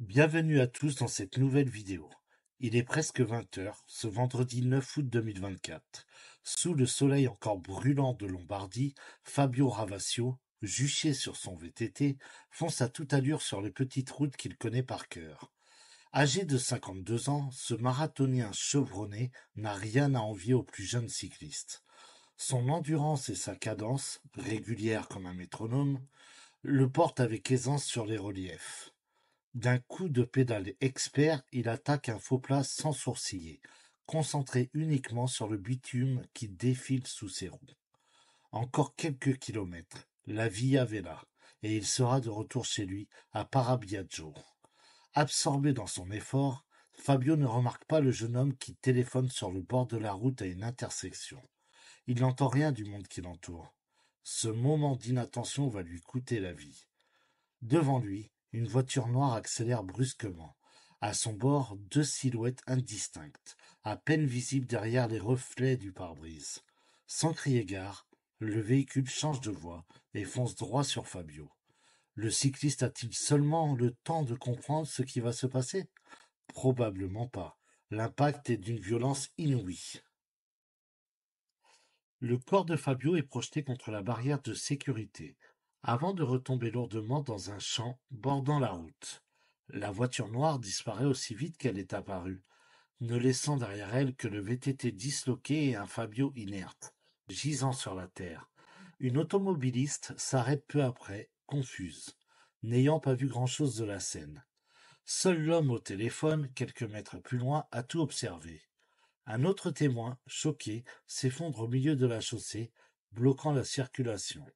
Bienvenue à tous dans cette nouvelle vidéo. Il est presque 20 heures, ce vendredi 9 août 2024. Sous le soleil encore brûlant de Lombardie, Fabio Ravasio, juché sur son VTT, fonce à toute allure sur les petites routes qu'il connaît par cœur. Âgé de 52 ans, ce marathonien chevronné n'a rien à envier aux plus jeunes cyclistes. Son endurance et sa cadence, régulière comme un métronome, le portent avec aisance sur les reliefs. D'un coup de pédale expert, il attaque un faux plat sans sourciller, concentré uniquement sur le bitume qui défile sous ses roues. Encore quelques kilomètres, la Via Vela, et il sera de retour chez lui, à Parabiaggio. Absorbé dans son effort, Fabio ne remarque pas le jeune homme qui téléphone sur le bord de la route à une intersection. Il n'entend rien du monde qui l'entoure. Ce moment d'inattention va lui coûter la vie. Devant lui, une voiture noire accélère brusquement. À son bord, deux silhouettes indistinctes, à peine visibles derrière les reflets du pare-brise. Sans crier gare, le véhicule change de voie et fonce droit sur Fabio. Le cycliste a-t-il seulement le temps de comprendre ce qui va se passer? Probablement pas. L'impact est d'une violence inouïe. Le corps de Fabio est projeté contre la barrière de sécurité, avant de retomber lourdement dans un champ bordant la route. La voiture noire disparaît aussi vite qu'elle est apparue, ne laissant derrière elle que le VTT disloqué et un Fabio inerte, gisant sur la terre. Une automobiliste s'arrête peu après, confuse, n'ayant pas vu grand-chose de la scène. Seul l'homme au téléphone, quelques mètres plus loin, a tout observé. Un autre témoin, choqué, s'effondre au milieu de la chaussée, bloquant la circulation.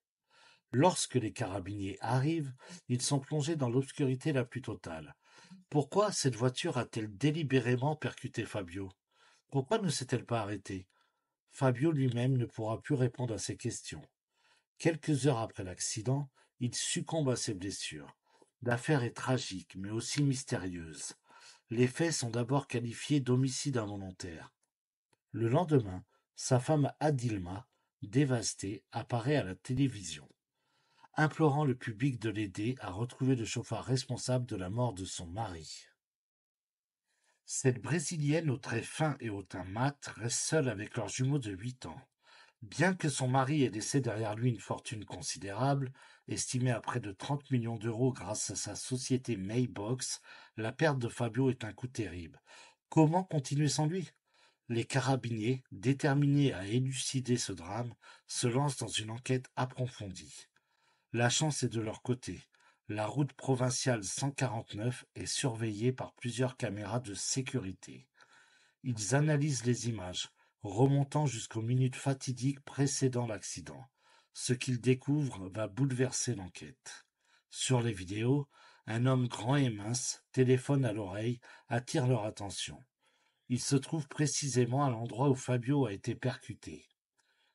Lorsque les carabiniers arrivent, ils sont plongés dans l'obscurité la plus totale. Pourquoi cette voiture a-t-elle délibérément percuté Fabio? Pourquoi ne s'est-elle pas arrêtée? Fabio lui-même ne pourra plus répondre à ces questions. Quelques heures après l'accident, il succombe à ses blessures. L'affaire est tragique, mais aussi mystérieuse. Les faits sont d'abord qualifiés d'homicide involontaire. Le lendemain, sa femme Adilma, dévastée, apparaît à la télévision, implorant le public de l'aider à retrouver le chauffeur responsable de la mort de son mari. Cette Brésilienne aux traits fins et au teint mat reste seule avec leur jumeau de 8 ans. Bien que son mari ait laissé derrière lui une fortune considérable, estimée à près de 30 millions d'euros grâce à sa société Maybox, la perte de Fabio est un coup terrible. Comment continuer sans lui? Les carabiniers, déterminés à élucider ce drame, se lancent dans une enquête approfondie. La chance est de leur côté. La route provinciale 149 est surveillée par plusieurs caméras de sécurité. Ils analysent les images, remontant jusqu'aux minutes fatidiques précédant l'accident. Ce qu'ils découvrent va bouleverser l'enquête. Sur les vidéos, un homme grand et mince, téléphone à l'oreille, attire leur attention. Il se trouve précisément à l'endroit où Fabio a été percuté.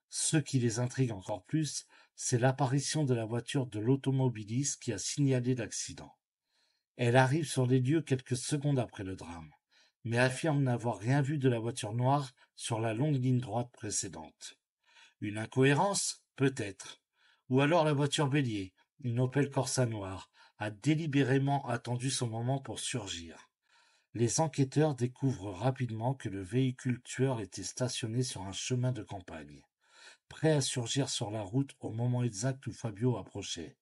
Ce qui les intrigue encore plus, c'est l'apparition de la voiture de l'automobiliste qui a signalé l'accident. Elle arrive sur les lieux quelques secondes après le drame, mais affirme n'avoir rien vu de la voiture noire sur la longue ligne droite précédente. Une incohérence? Peut-être. Ou alors la voiture bélier, une Opel Corsa noire, a délibérément attendu son moment pour surgir. Les enquêteurs découvrent rapidement que le véhicule tueur était stationné sur un chemin de campagne, prêt à surgir sur la route au moment exact où Fabio approchait.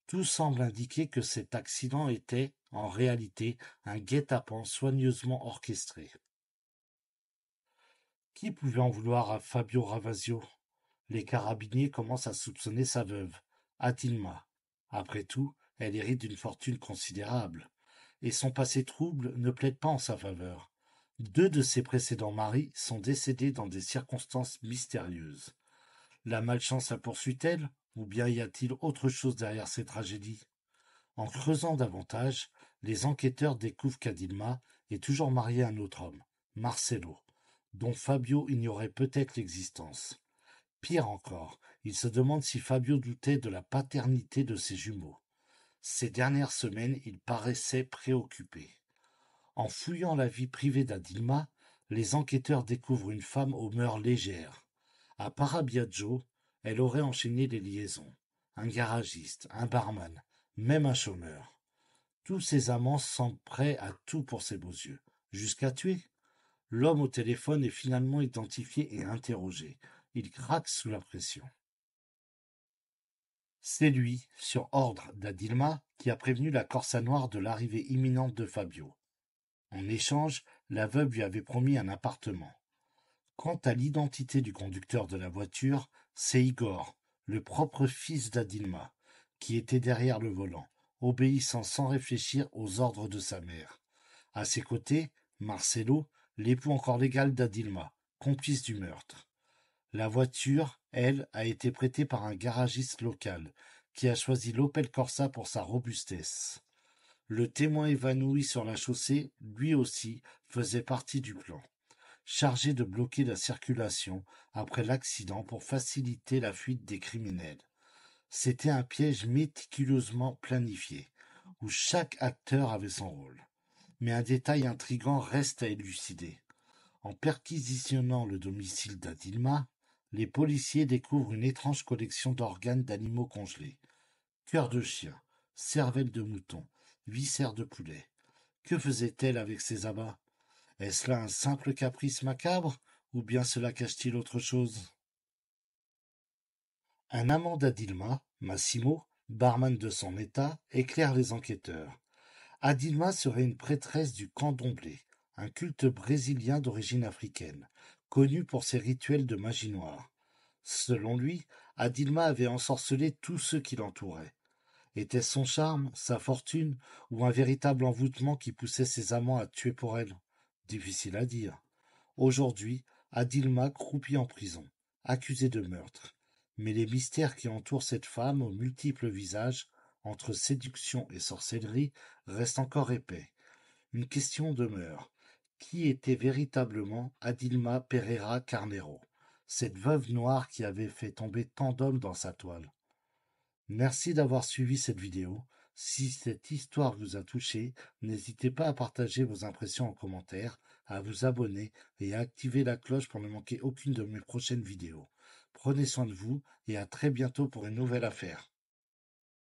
Tout semble indiquer que cet accident était, en réalité, un guet-apens soigneusement orchestré. Qui pouvait en vouloir à Fabio Ravasio? Les carabiniers commencent à soupçonner sa veuve, Atilma. Après tout, elle hérite d'une fortune considérable, et son passé trouble ne plaide pas en sa faveur. Deux de ses précédents maris sont décédés dans des circonstances mystérieuses. La malchance la poursuit-elle, ou bien y a-t-il autre chose derrière ces tragédies? En creusant davantage, les enquêteurs découvrent qu'Adilma est toujours mariée à un autre homme, Marcelo, dont Fabio ignorait peut-être l'existence. Pire encore, il se demande si Fabio doutait de la paternité de ses jumeaux. Ces dernières semaines, il paraissait préoccupé. En fouillant la vie privée d'Adilma, les enquêteurs découvrent une femme aux mœurs légères. À Parabiaggio, elle aurait enchaîné les liaisons. Un garagiste, un barman, même un chômeur. Tous ses amants semblent prêts à tout pour ses beaux yeux. Jusqu'à tuer. L'homme au téléphone est finalement identifié et interrogé. Il craque sous la pression. C'est lui, sur ordre d'Adilma, qui a prévenu la Corsa Noire de l'arrivée imminente de Fabio. En échange, la veuve lui avait promis un appartement. Quant à l'identité du conducteur de la voiture, c'est Igor, le propre fils d'Adilma, qui était derrière le volant, obéissant sans réfléchir aux ordres de sa mère. À ses côtés, Marcelo, l'époux encore légal d'Adilma, complice du meurtre. La voiture, elle, a été prêtée par un garagiste local, qui a choisi l'Opel Corsa pour sa robustesse. Le témoin évanoui sur la chaussée, lui aussi, faisait partie du plan, chargé de bloquer la circulation après l'accident pour faciliter la fuite des criminels. C'était un piège méticuleusement planifié, où chaque acteur avait son rôle. Mais un détail intrigant reste à élucider. En perquisitionnant le domicile d'Adilma, les policiers découvrent une étrange collection d'organes d'animaux congelés. Cœur de chien, cervelle de mouton, viscères de poulet. Que faisait-elle avec ces abats? Est-ce là un simple caprice macabre, ou bien cela cache-t-il autre chose? Un amant d'Adilma, Massimo, barman de son état, éclaire les enquêteurs. Adilma serait une prêtresse du candomblé, un culte brésilien d'origine africaine, connu pour ses rituels de magie noire. Selon lui, Adilma avait ensorcelé tous ceux qui l'entouraient. Était-ce son charme, sa fortune, ou un véritable envoûtement qui poussait ses amants à tuer pour elle? Difficile à dire. Aujourd'hui, Adilma croupit en prison, accusée de meurtre. Mais les mystères qui entourent cette femme aux multiples visages, entre séduction et sorcellerie, restent encore épais. Une question demeure. Qui était véritablement Adilma Pereira Carneiro, cette veuve noire qui avait fait tomber tant d'hommes dans sa toile? Merci d'avoir suivi cette vidéo. Si cette histoire vous a touché, n'hésitez pas à partager vos impressions en commentaire, à vous abonner et à activer la cloche pour ne manquer aucune de mes prochaines vidéos. Prenez soin de vous et à très bientôt pour une nouvelle affaire.